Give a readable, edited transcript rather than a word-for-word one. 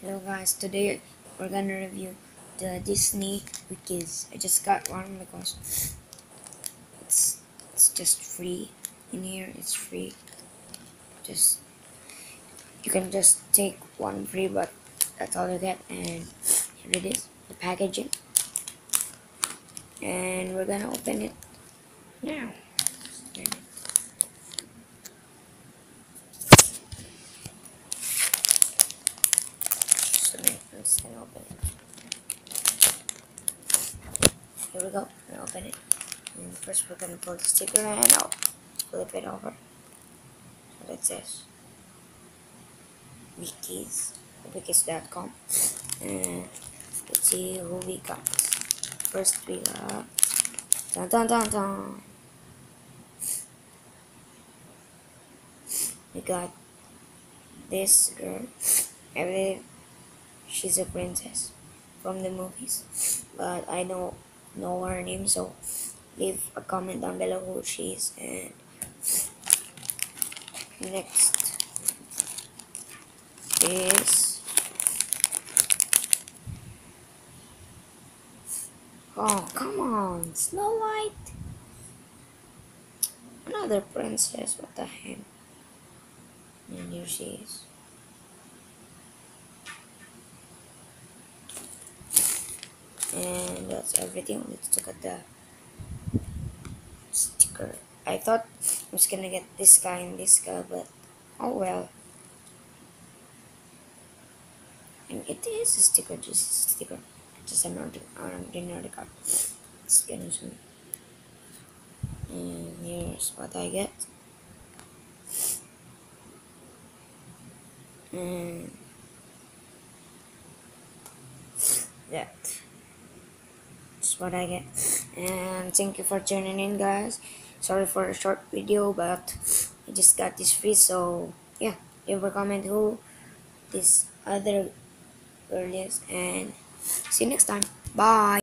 Hello guys, today we're gonna review the Disney Wikkeez. I just got one because it's just free in here. It's free. Just you can just take one free, but that's all you get. And here it is, the packaging, and we're gonna open it now. So let's gonna open it. Here we go. I'm gonna open it. And first we're gonna pull the sticker and I'll flip it over. So that says Wikkeez, Wikkeez.com. And let's see who we got. First we got dun dun dun dun. We got this girl. I believe she's a princess from the movies, but I don't know her name, so leave a comment down below who she is. And next is oh come on, Snow White, another princess. What the heck? And here she is. And that's everything. Let's look at the sticker. I thought I was gonna get this guy and this guy, but oh well. And it is a sticker, just a sticker. Just an ordinary card. Let's get into it. And here's what I get. And that's what I get. And thank you for tuning in, guys. Sorry for a short video, but I just got this free, so yeah, leave a comment who this other girl is, and see you next time. Bye.